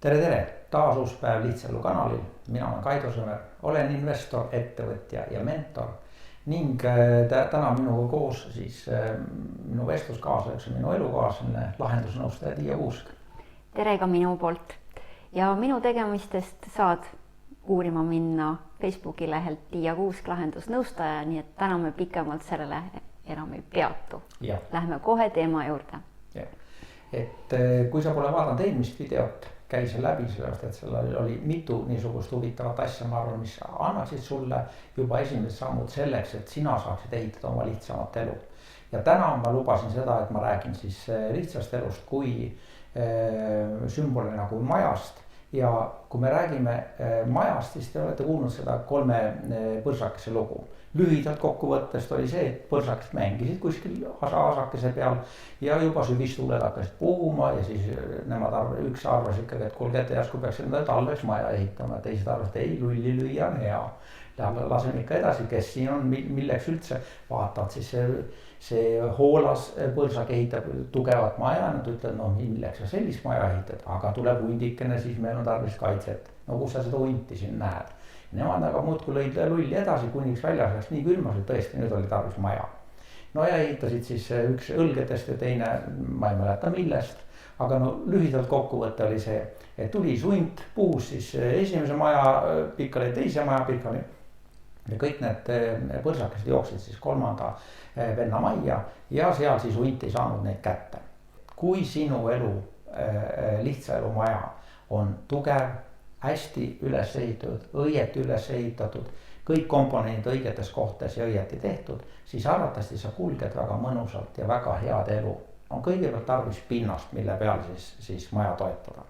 Tere! Taas uus päev Lihtsaelu kanalil. Mina olen Kaido Sõmer, olen investor, ettevõtja ja mentor ning täna minuga koos siis minu vestluskaaslaseks on minu elukaaslane, lahendusnõustaja Tiia Kuusk. Tere ka minu poolt ja minu tegemistest saad uurima minna Facebooki lehelt Tiia Kuusk lahendusnõustaja, nii et täna me pikemalt sellele enam ei peatu. Lähme kohe teema juurde. Et kui sa pole vaadanud eelmist videot, käi see läbi, sellepärast et seal oli mitu niisugust huvitavat asja, ma arvan, mis annaksid sulle juba esimesed sammud selleks, et sina saaksid ehitada oma lihtsamat elu. Ja täna ma lubasin seda, et ma räägin siis lihtsast elust kui sümbolina kui majast. Ja kui me räägime majast, siis te olete kuulnud seda 3 põrsakese lugu. Lühidalt kokkuvõttest oli see, et põrsakesed mängisid kuskil asakese peal ja juba sügistuuled hakkasid puhuma ja siis üks arvas ikkagi, et kuulge, et järsku peaks endale talveks maja ehitama. Teised arvasid, ei, lulli lüüa on hea. Laseme ikka edasi, kes siin on, milleks üldse vaatavad, siis see hoolas põrsak ehitab tugevat maja. Nad ütlevad, no milleks sa sellist maja ehitad, aga tuleb hundikene, siis meil on tarvis kaitset. No kus sa seda hunti siin näed? Nemad aga muudkui lõid lulli edasi, kuniks väljas läks nii külmas, et tõesti nüüd oli tarvis maja. No ja ehitasid siis üks õlgedest ja teine, ma ei mäleta millest, aga no lühidalt kokkuvõte oli see, et tuli hunt, puhus siis esimese maja pikali, teise maja pikali ja kõik need põrsakesed jooksid siis 3. venna majja ja seal siis hunt ei saanud neid kätte. Kui sinu elu, lihtsa elu maja on tugev, hästi üles ehitatud, õieti üles ehitatud, kõik komponendid õigetes kohtades ja õieti tehtud, siis arvatavasti sa kulged väga mõnusalt ja väga head elu. On kõigepealt tarvis pinnast, mille peal siis maja toetada.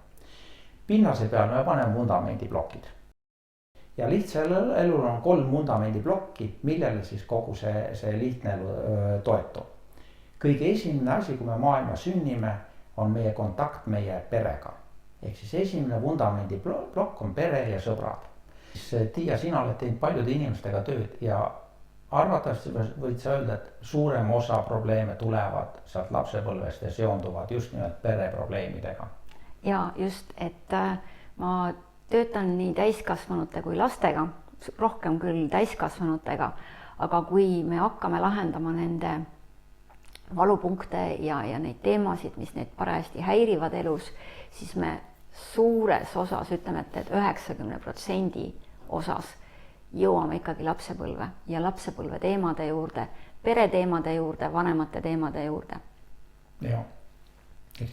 Pinnase peal me paneme vundamendiplokid. Ja lihtsal elul on 3 vundamendiplokki, millele siis kogu see lihtne elu toetub. Kõige esimene asi, kui me maailma sünnime, on meie kontakt meie perega. Ehk siis esimene vundamendiplokk on pere ja sõbrad. Tiia, sina oled teinud paljude inimestega tööd ja arvatavasti võid sa öelda, et suurem osa probleeme tulevad sealt lapsepõlvest ja seonduvad just nimelt pereprobleemidega. Ja just, et ma töötan nii täiskasvanute kui lastega, rohkem küll täiskasvanutega, aga kui me hakkame lahendama nende valupunkte ja neid teemasid, mis neid parajasti häirivad elus, siis me suures osas, ütleme, et 90% osas jõuame ikkagi lapsepõlve ja lapsepõlve teemade juurde, pereteemade juurde, vanemate teemade juurde. Jah.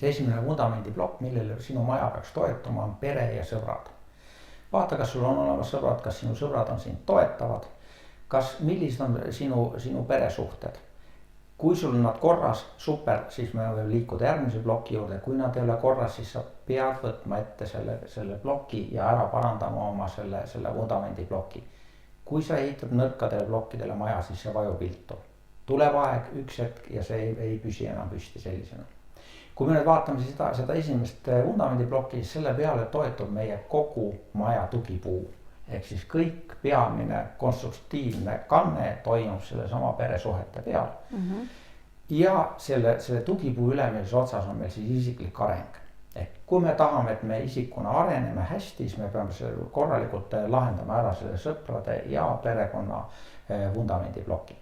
Esimene vundamendiplokk, millele sinu maja peaks toetuma, on pere ja sõbrad. Vaata, kas sul on olemas sõbrad, kas sinu sõbrad on sind toetavad, millised on sinu peresuhted. Kui sul on nad korras, super, siis me võime liikuda järgmise ploki juurde. Kui nad ei ole korras, siis sa pead võtma ette selle ploki ja ära parandama oma selle vundamendiploki. Kui sa ehitad nõrkadele plokkidele maja, siis see vajub viltu. Tuleb aeg, üks hetk ja see ei püsi enam püsti sellisena. Kui me nüüd vaatame seda esimest vundamendiplokki, siis selle peale toetub meie kogu maja tugipuu. Ehk siis kõik peamine konstruktiivne kanne toimub selle sama peresuhete peal. Ja selle tugipuu ülemise otsas on meil siis isiklik areng. Ehk kui me tahame, et me isikuna areneme hästi, siis me peame korralikult lahendama ära selle sõprade ja perekonna vundamendiploki.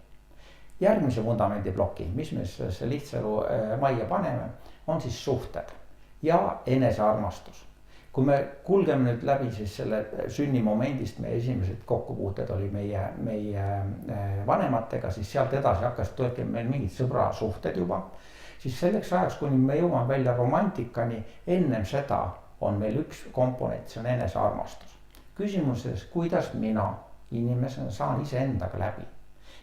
Järgmise vundamendiploki, mis me see lihtsaelu majja paneme, on siis suhted ja enesearmastus. Kui me kulgeme nüüd läbi siis selle sünnimomendist, meie esimesed kokkupuuted oli meie vanematega, siis sealt edasi hakkas töötama meil mingid sõbrasuhted juba. Siis selleks ajaks, kuni me jõuame välja romantikani, ennem seda on meil üks komponent, see on enesearmastus. Küsimuses, kuidas mina inimesena saan iseendaga läbi.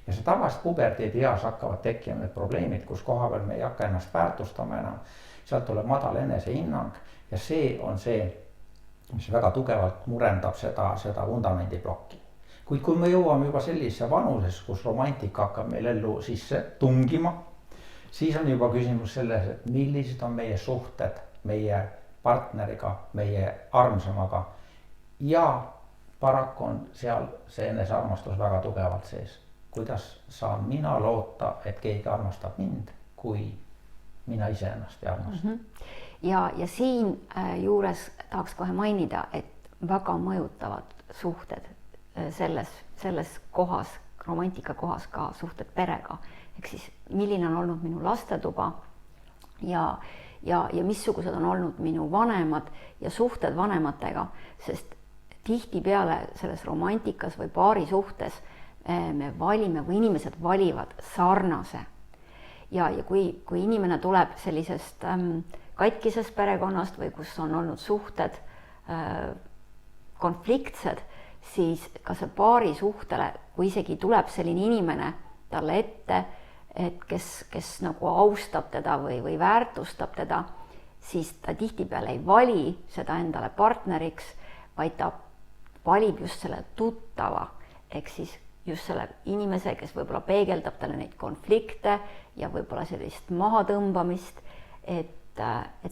Ja see tavaliselt puberteedi eas hakkavad tekkima need probleemid, kus koha peal me ei hakka ennast väärtustama enam. Sealt tuleb madal enesehinnang ja see on see, mis väga tugevalt murendab seda vundamendiplokki. Kuid kui me jõuame juba sellise vanuses, kus romantika hakkab meil ellu sisse tungima, siis on juba küsimus selles, et millised on meie suhted meie partneriga, meie armsamaga ja paraku on seal see enesearmastus väga tugevalt sees. Kuidas saan mina loota, et keegi armastab mind, kui mina ise ennast ei armasta. ja siin juures tahaks kohe mainida, et väga mõjutavad suhted selles kohas, romantika kohas ka suhted perega. Ehk siis milline on olnud minu lastetuba ja missugused on olnud minu vanemad ja suhted vanematega, sest tihtipeale selles romantikas või paari suhtes me valime või inimesed valivad sarnase. Ja kui inimene tuleb sellisest katkisest perekonnast või kus on olnud suhted konfliktsed, siis ka see paari suhtele, kui isegi tuleb selline inimene talle ette, et kes nagu austab teda või väärtustab teda, siis ta tihtipeale ei vali seda endale partneriks, vaid ta valib just selle tuttava, ehk siis just selle inimese, kes võib-olla peegeldab talle neid konflikte ja võib-olla sellist mahatõmbamist, et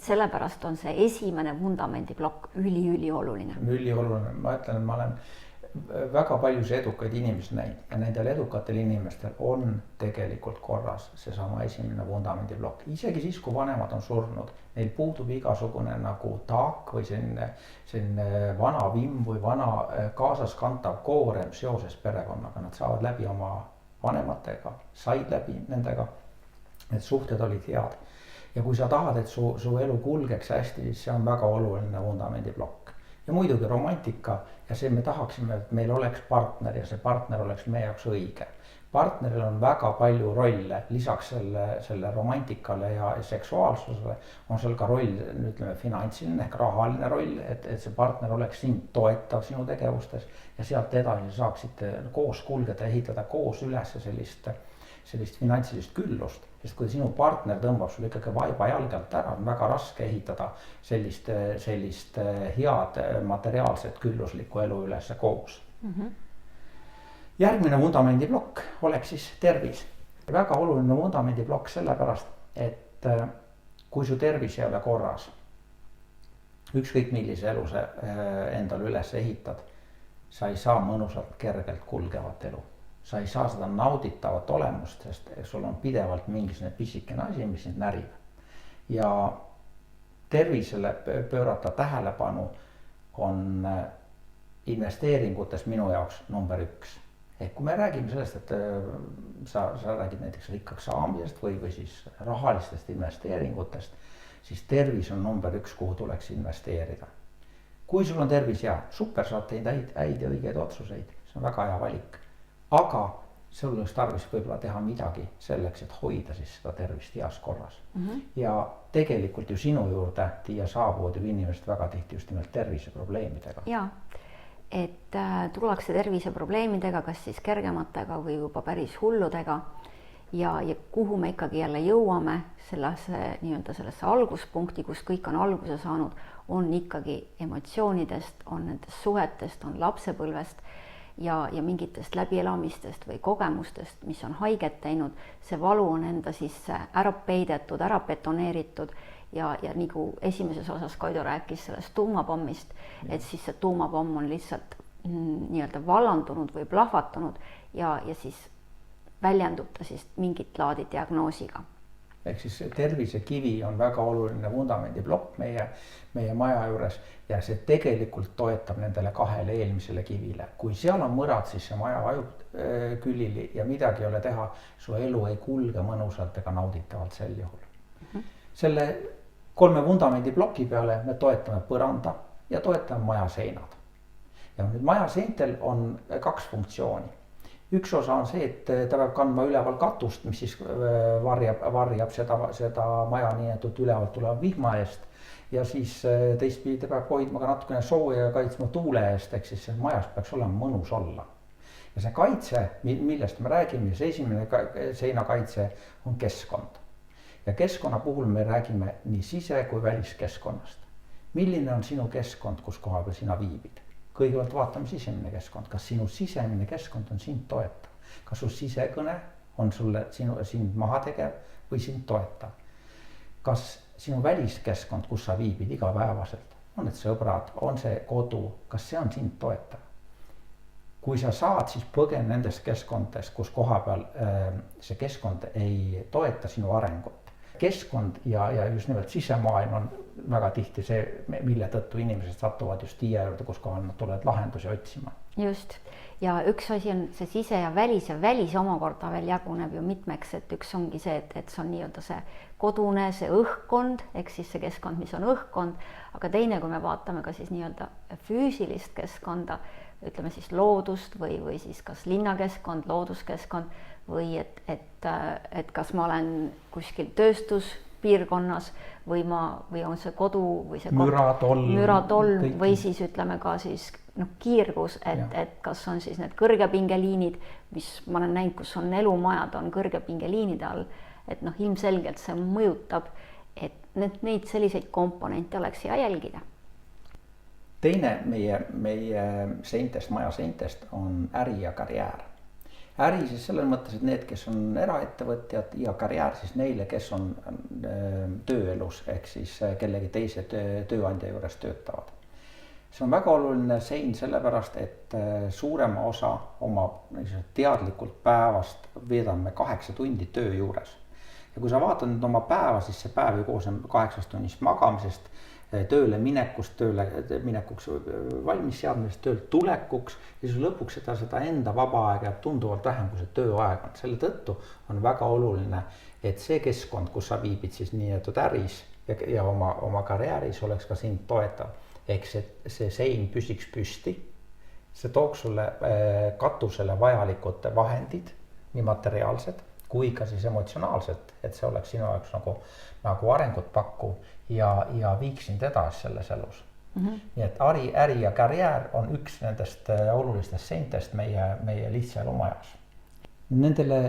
sellepärast on see esimene vundamendiplokk ülioluline. Ülioluline, ma ütlen, et ma olen väga paljus edukaid inimesi näinud ja nendel edukatel inimestel on tegelikult korras seesama esimene vundamendiplokk. Isegi siis, kui vanemad on surnud, neil puudub igasugune nagu taak või selline vana vimm või vana kaasaskantav koorem seoses perekonnaga. Nad saavad läbi oma vanematega, said läbi nendega, need suhted olid head. Ja kui sa tahad, et su elu kulgeks hästi, siis see on väga oluline vundamendiplokk. Ja muidugi romantika ja see me tahaksime, et meil oleks partner ja see partner oleks meie jaoks õige. Partneril on väga palju rolle, lisaks selle romantikale ja seksuaalsusele on seal ka roll, ütleme, finantsiline ehk rahaline roll, et see partner oleks sind toetav sinu tegevustes ja sealt edasi saaksite koos kulgeda, ehitada koos üles sellist finantsilist küllust, sest kui sinu partner tõmbab sul ikkagi vaiba jalgalt ära, on väga raske ehitada sellist head materiaalset külluslikku elu üles koos. Järgmine vundamendiplokk oleks siis tervis. Väga oluline vundamendiplokk sellepärast, et kui su tervis ei ole korras, ükskõik millise elu sa endale üles ehitad, sa ei saa mõnusalt kergelt kulgevat elu. Sa ei saa seda nauditavat olemust, sest sul on pidevalt mingisugune pisikene asi, mis sind närib. Ja tervisele pöörata tähelepanu on investeeringutes minu jaoks number 1. Ehk kui me räägime sellest, et sa räägid näiteks rikkaks saamisest või siis rahalistest investeeringutest, siis tervis on number 1, kuhu tuleks investeerida. Kui sul on tervis hea, super, saad teinud häid ja õigeid otsuseid, see on väga hea valik. Aga sul oleks tarvis võib-olla teha midagi selleks, et hoida siis seda tervist heas korras. Ja tegelikult ju sinu juurde Tiia saabuvad ju inimesed väga tihti just nimelt terviseprobleemidega. Jaa, et tullakse terviseprobleemidega, kas siis kergematega või juba päris hulludega ja kuhu me ikkagi jälle jõuame sellesse alguspunkti, kus kõik on alguse saanud, on ikkagi emotsioonidest, on nendest suhetest, on lapsepõlvest ja mingitest läbielamistest või kogemustest, mis on haiget teinud, see valu on enda sisse ära peidetud, ära betoneeritud ja nagu esimeses osas Kaido rääkis sellest tuumapommist, et siis see tuumapomm on lihtsalt nii-öelda vallandunud või plahvatunud ja siis väljendub ta siis mingit laadi diagnoosiga. Ehk siis tervisekivi on väga oluline vundamendiplokk meie maja juures ja see tegelikult toetab nendele 2 eelmisele kivile. Kui seal on mõrad, siis see maja vajub külili ja midagi ei ole teha, su elu ei kulge mõnusalt ega nauditavalt sel juhul. Selle 3 vundamendiploki peale me toetame põranda ja toetame maja seinad. Ja nüüd maja seintel on 2 funktsiooni. Üks osa on see, et ta peab kandma üleval katust, mis siis varjab seda maja nii-et ülevalt tuleva vihma eest ja siis teistpidi ta peab hoidma ka natukene sooja ja kaitsma tuule eest, ehk siis majas peaks olema mõnus olla. Ja see kaitse, millest me räägime, see esimene seinakaitse on keskkond. Ja keskkonna puhul me räägime nii sise- kui väliskeskkonnast. Milline on sinu keskkond, kus koha peal sina viibid? Kõigepealt vaatame sisemine keskkond, kas sinu sisemine keskkond on sind toetav, kas su sisekõne on sind maha tegev või sind toetav. Kas sinu väliskeskkond, kus sa viibid igapäevaselt, on need sõbrad, on see kodu, kas see on sind toetav. Kui sa saad, siis põgen nendest keskkondadest, kus koha peal see keskkond ei toeta sinu arengut. Keskkond ja just nimelt sisemaailm on väga tihti see, mille tõttu inimesed satuvad just TIA juurde, kus kohal nad tulevad lahendusi otsima. Just, ja üks asi on see sise ja välis omakorda veel jaguneb ju mitmeks, et üks ongi see, et see on nii-öelda see kodune, see õhkkond, ehk siis see keskkond, mis on õhkkond, aga teine, kui me vaatame ka siis nii-öelda füüsilist keskkonda, ütleme siis loodust või siis kas linnakeskkond, looduskeskkond või et kas ma olen kuskil tööstuspiirkonnas või on see kodu või see müratolm või siis ütleme ka siis kiirgus, et kas on siis need kõrgepingeliinid, mis ma olen näinud, kus on elumajad, on kõrgepingeliinide all, et ilmselgelt see mõjutab, et neid selliseid komponente oleks hea jälgida. Teine meie seintest, maja seintest on äri ja karjäär. Äri siis selles mõttes, et need, kes on eraettevõtjad ja karjäär siis neile, kes on tööelus ehk siis kellegi teise tööandja juures töötavad. See on väga oluline sein sellepärast, et suurema osa oma teadlikult päevast veedame 8 tundi töö juures. Ja kui sa vaatad nüüd oma päeva, siis see päev ju koosneb 8 tunnist magamisest, tööle minekuks valmis seadmisest, töölt tulekuks ja siis lõpuks seda enda vaba aega tunduvalt vähem, kui see tööaeg on. Selle tõttu on väga oluline, et see keskkond, kus sa viibid siis nii-öelda äris ja oma karjääris oleks ka sind toetav. Ehk see sein püsiks püsti, see tooks sulle katusele vajalikud vahendid, nii materiaalsed kui ka siis emotsionaalselt, et see oleks sinu jaoks nagu arengut pakkuv ja viiks sind edasi selles elus. Nii et äri ja karjäär on üks nendest olulistest seintest meie lihtsa elumajas. Nendele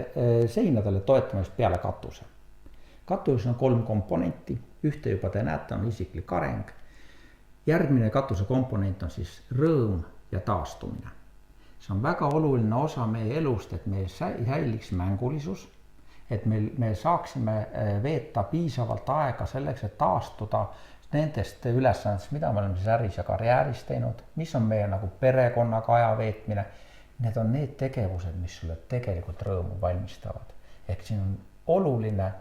seinadele toetamist peale katuse. Katuses on 3 komponenti, ühte juba te näete, on isiklik areng. Järgmine katuse komponent on siis rõõm ja taastumine. See on väga oluline osa meie elust, et meil säiliks mängulisus, et me saaksime veeta piisavalt aega selleks, et taastuda nendest ülesannetest, mida me oleme siis äris ja karjääris teinud, mis on meie nagu perekonnaga aja veetmine. Need on need tegevused, mis sulle tegelikult rõõmu valmistavad. Ehk siin on oluline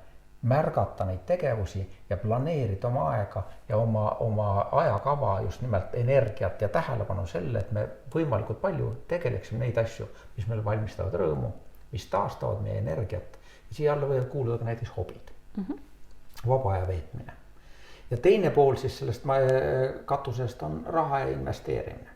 märgata neid tegevusi ja planeerida oma aega ja oma ajakava just nimelt energiat ja tähelepanu selle, et me võimalikult palju tegeleksime neid asju, mis meil valmistavad rõõmu, mis taastavad meie energiat. Ja siia alla võivad kuuluda ka näiteks hobid, vaba aja veetmine. Ja teine pool siis sellest katusest on raha ja investeerimine.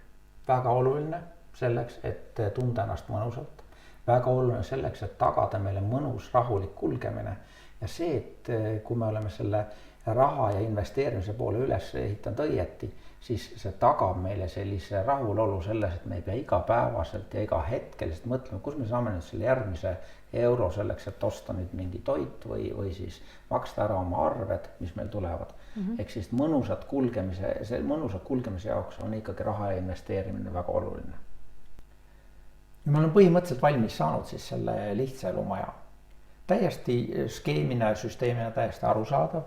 Väga oluline selleks, et tunda ennast mõnusalt. Väga oluline selleks, et tagada meile mõnus rahulik kulgemine. Ja see, et kui me oleme selle raha ja investeerimise poole üles ehitanud õieti, siis see tagab meile sellise rahulolu selles, et me ei pea igapäevaselt ja iga hetkeliselt mõtlema, kus me saame nüüd selle järgmise euro selleks, et osta nüüd mingi toit või siis maksta ära oma arved, mis meil tulevad. Ehk siis mõnusat kulgemise jaoks on ikkagi raha ja investeerimine väga oluline. Ja ma olen põhimõtteliselt valmis saanud siis selle lihtsa elumaja. Täiesti skeemina ja süsteemina täiesti arusaadav,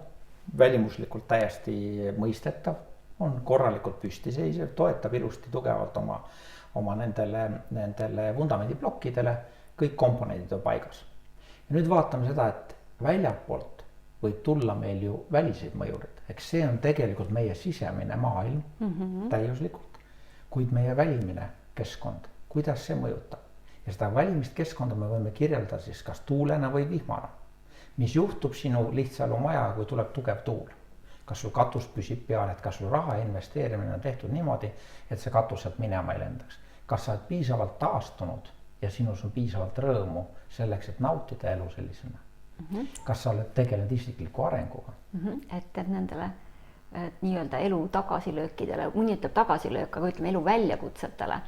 välimuslikult täiesti mõistetav, on korralikult püstiseisev, toetab ilusti tugevalt oma nendele vundamendiblokkidele, kõik komponendid on paigas. Ja nüüd vaatame seda, et väljapoolt võib tulla meil ju väliseid mõjurid, eks see on tegelikult meie sisemine maailm täiuslikult, kuid meie välimine keskkond, kuidas see mõjutab. Ja seda valimist keskkonda me võime kirjeldada siis kas tuulena või vihmana. Mis juhtub sinu lihtsa elumaja, kui tuleb tugev tuul? Kas sul katus püsib peal, et kas sul raha investeerimine on tehtud niimoodi, et see katus sealt minema ei lendaks? Kas sa oled piisavalt taastunud ja sinus on piisavalt rõõmu selleks, et nautida elu sellisena? Kas sa oled tegelenud isikliku arenguga? Et nendele nii-öelda elu tagasilöökidele, mõni ütleb tagasilöök, aga ütleme elu väljakutsetele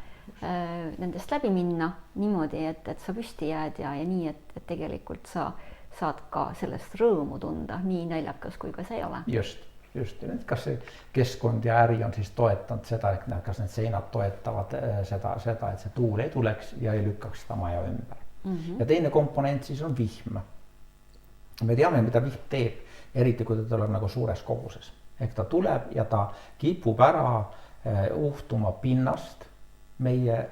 nendest läbi minna niimoodi, et sa püsti jääd ja nii, et tegelikult sa saad ka sellest rõõmu tunda, nii naljakas kui ka see ei ole. Just. Kas see keskkond ja äri on siis toetanud seda, et kas need seinad toetavad seda, et see tuul ei tuleks ja ei lükkaks seda maja ümber. Ja teine komponent siis on vihm. Me teame, mida vihm teeb, eriti kui ta tuleb nagu suures koguses. Ehk ta tuleb ja ta kipub ära uhtuma pinnast meie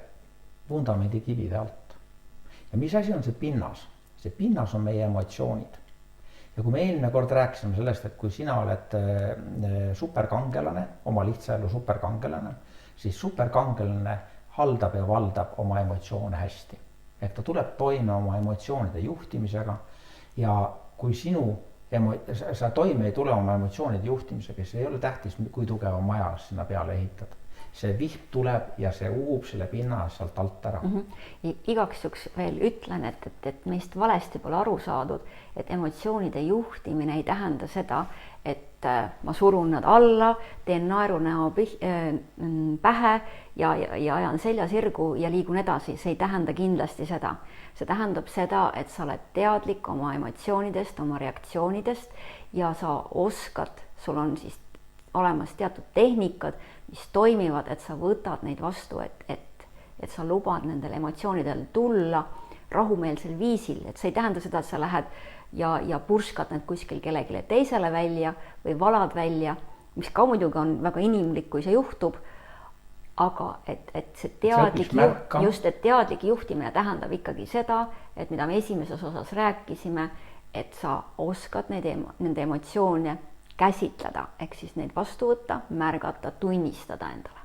vundamendikivide alt. Ja mis asi on see pinnas? See pinnas on meie emotsioonid. ja kui me eelmine kord rääkisime sellest, et kui sina oled superkangelane, oma lihtsa elu superkangelane, siis superkangelane haldab ja valdab oma emotsioone hästi. Et ta tuleb toime oma emotsioonide juhtimisega ja kui sa toime ei tule oma emotsioonide juhtimisega, siis ei ole tähtis, kui tugeva maja sinna peale ehitad. See vihm tuleb ja see uub selle pinna sealt alt ära. Igaks juhuks veel ütlen, et meist valesti pole aru saadud, et emotsioonide juhtimine ei tähenda seda, et ma surun nad alla, teen naerunäo pähe ja ajan selja sirgu ja liigun edasi. See ei tähenda kindlasti seda. See tähendab seda, et sa oled teadlik oma emotsioonidest, oma reaktsioonidest ja sa oskad, sul on siis olemas teatud tehnikad, mis toimivad, et sa võtad neid vastu, et sa lubad nendel emotsioonidel tulla rahumeelsel viisil, et see ei tähenda seda, et sa lähed ja purskad need kuskil kellelegi teisele välja või valad välja, mis ka muidugi on väga inimlik, kui see juhtub, aga et see teadlik juhtimine tähendab ikkagi seda, et mida me esimeses osas rääkisime, et sa oskad nende emotsioone käsitleda, ehk siis neid vastu võtta, märgata, tunnistada endale.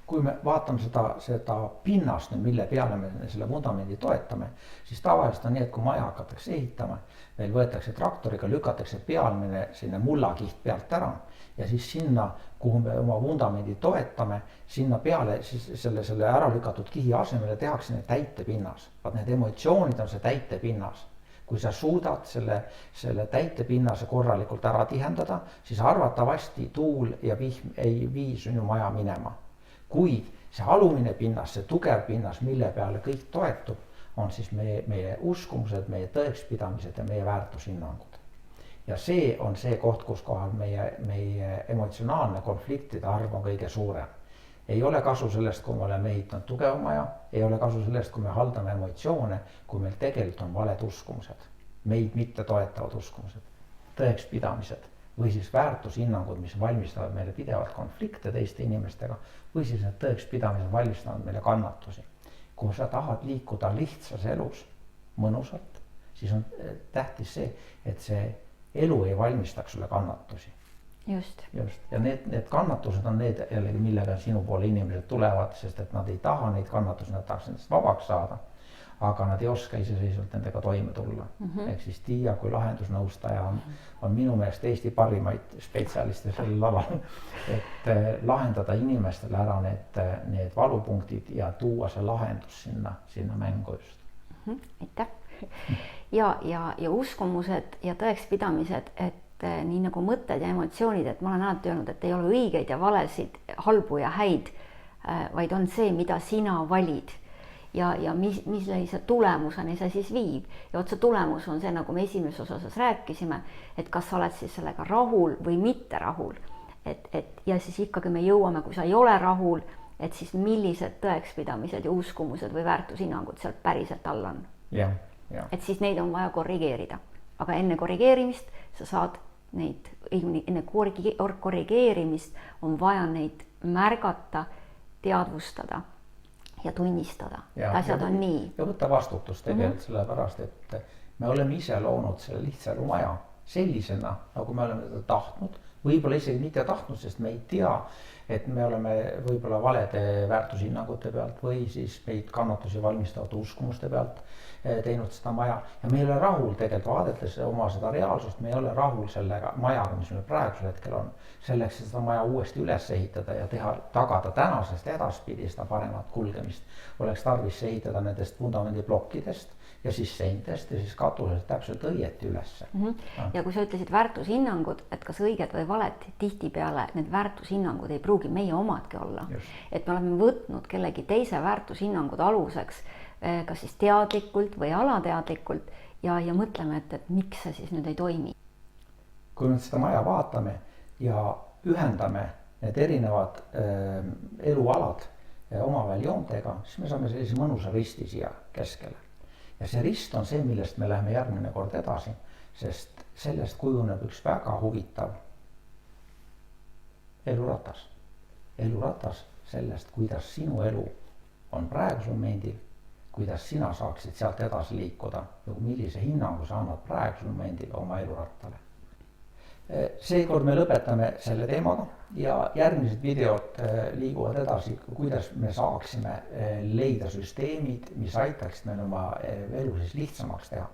Kui me vaatame seda pinnast, mille peale me selle vundamendi toetame, siis tavaliselt on nii, et kui maja hakatakse ehitama, meil võetakse traktoriga, lükatakse pealmine sinna mullakiht pealt ära ja siis sinna, kuhu me oma vundamendi toetame, sinna peale siis selle ära lükatud kihi asemele tehakse need täitepinnas. Need emotsioonid on see täitepinnas. Kui sa suudad selle täitepinnase korralikult ära tihendada, siis arvatavasti tuul ja vihm ei vii sinu maja minema. Kuid see alumine pinnas, see tugev pinnas, mille peale kõik toetub, on siis meie uskumused, meie tõekspidamised ja meie väärtushinnangud. Ja see on see koht, kus kohal meie emotsionaalne konfliktide arv on kõige suurem. Ei ole kasu sellest, kui me oleme ehitanud tugeva maja, ei ole kasu sellest, kui me haldame emotsioone, kui meil tegelikult on valed uskumused, meid mitte toetavad uskumused, tõekspidamised või siis väärtushinnangud, mis valmistavad meile pidevalt konflikte teiste inimestega või siis need tõekspidamised valmistavad meile kannatusi. Kui sa tahad liikuda lihtsas elus mõnusalt, siis on tähtis see, et see elu ei valmistaks sulle kannatusi. Just. Ja need kannatused on need jällegi, millega sinu poole inimesed tulevad, sest et nad ei taha neid kannatusi, nad tahaks nendest vabaks saada, aga nad ei oska iseseisvalt nendega toime tulla. Ehk siis Tiia kui lahendusnõustaja on minu meelest Eesti parimaid spetsialiste sellel alal, et lahendada inimestele ära need valupunktid ja tuua see lahendus sinna mängu just. Aitäh. Ja uskumused ja tõekspidamised, et nii nagu mõtted ja emotsioonid, et ma olen alati öelnud, et ei ole õigeid ja valesid, halbu ja häid, vaid on see, mida sina valid ja millise tulemuseni see siis viib. Ja otse tulemus on see, nagu me esimeses osas rääkisime, et kas sa oled siis sellega rahul või mitte rahul. Ja siis ikkagi me jõuame, kui sa ei ole rahul, et siis millised tõekspidamised ja uskumused või väärtushinnangud sealt päriselt all on. Ja. Et siis neid on vaja korrigeerida. Aga enne korrigeerimist sa saad enne korrigeerimist on vaja neid märgata, teadvustada ja tunnistada. Asjad on nii. Ja võtta vastutus tegelikult sellepärast, et me oleme ise loonud selle lihtsa elu maja sellisena, nagu me oleme seda tahtnud. Võib-olla isegi mitte tahtnud, sest me ei tea, et me oleme võib-olla valede väärtushinnangute pealt või siis meid kannatusi valmistavate uskumuste pealt teinud seda maja ja me ei ole rahul tegelikult vaadates oma seda reaalsust, me ei ole rahul sellega majaga, mis meil praegusel hetkel on. Selleks, et seda maja uuesti üles ehitada ja tagada tänasest edaspidi seda paremat kulgemist, oleks tarvis ehitada nendest vundamendiplokkidest ja siis seintest ja siis katusest täpselt õieti ülesse. Ja kui sa ütlesid väärtushinnangud, et kas õiged või valed, tihtipeale need väärtushinnangud ei pruugi meie omadki olla. Et me oleme võtnud kellegi teise väärtushinnangud aluseks, kas siis teadlikult või alateadlikult ja mõtleme, et miks see siis nüüd ei toimi. Kui me seda maja vaatame ja ühendame need erinevad elualad omavahel joontega, siis me saame sellise mõnusa risti siia keskele. Ja see rist on see, millest me läheme järgmine kord edasi, sest sellest kujuneb üks väga huvitav eluratas. Eluratas sellest, kuidas sinu elu on praegusel momendil kuidas sina saaksid sealt edasi liikuda ja millise hinnangu sa annad praegusel momendil oma elurattale. Seekord me lõpetame selle teemaga ja järgmised videod liiguvad edasi, kuidas me saaksime leida süsteemid, mis aitaksid meil oma elu siis lihtsamaks teha.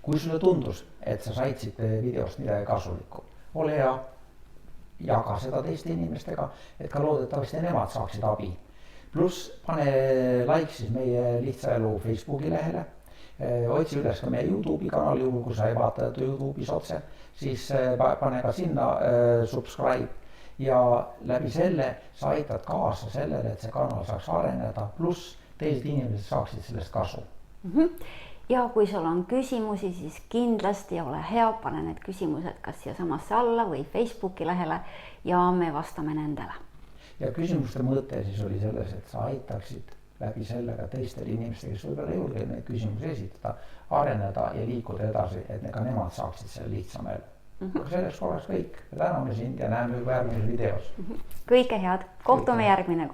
Kui sulle tundus, et sa said siit videost midagi kasulikku, ole hea, jaga seda teiste inimestega, et ka loodetavasti nemad saaksid abi. Pluss pane like siis meie Lihtsa Elu Facebooki lehele, otsi üles ka meie YouTube'i kanali juhul, kui sa ei vaata YouTube'is otse, siis pane ka sinna subscribe ja läbi selle sa aitad kaasa sellele, et see kanal saaks areneda, pluss teised inimesed saaksid sellest kasu. Ja kui sul on küsimusi, siis kindlasti ole hea, pane need küsimused kas siia samasse alla või Facebooki lehele ja me vastame nendele. Ja küsimuste mõte siis oli selles, et sa aitaksid läbi sellega teistel inimestel, kes võib-olla ei julge neid küsimusi esitada, areneda ja liikuda edasi, et ka nemad saaksid selle lihtsama elu. Selleks korraks kõik. Täname sind ja näeme juba järgmises videos. Kõike head. Kohtume järgmine kord.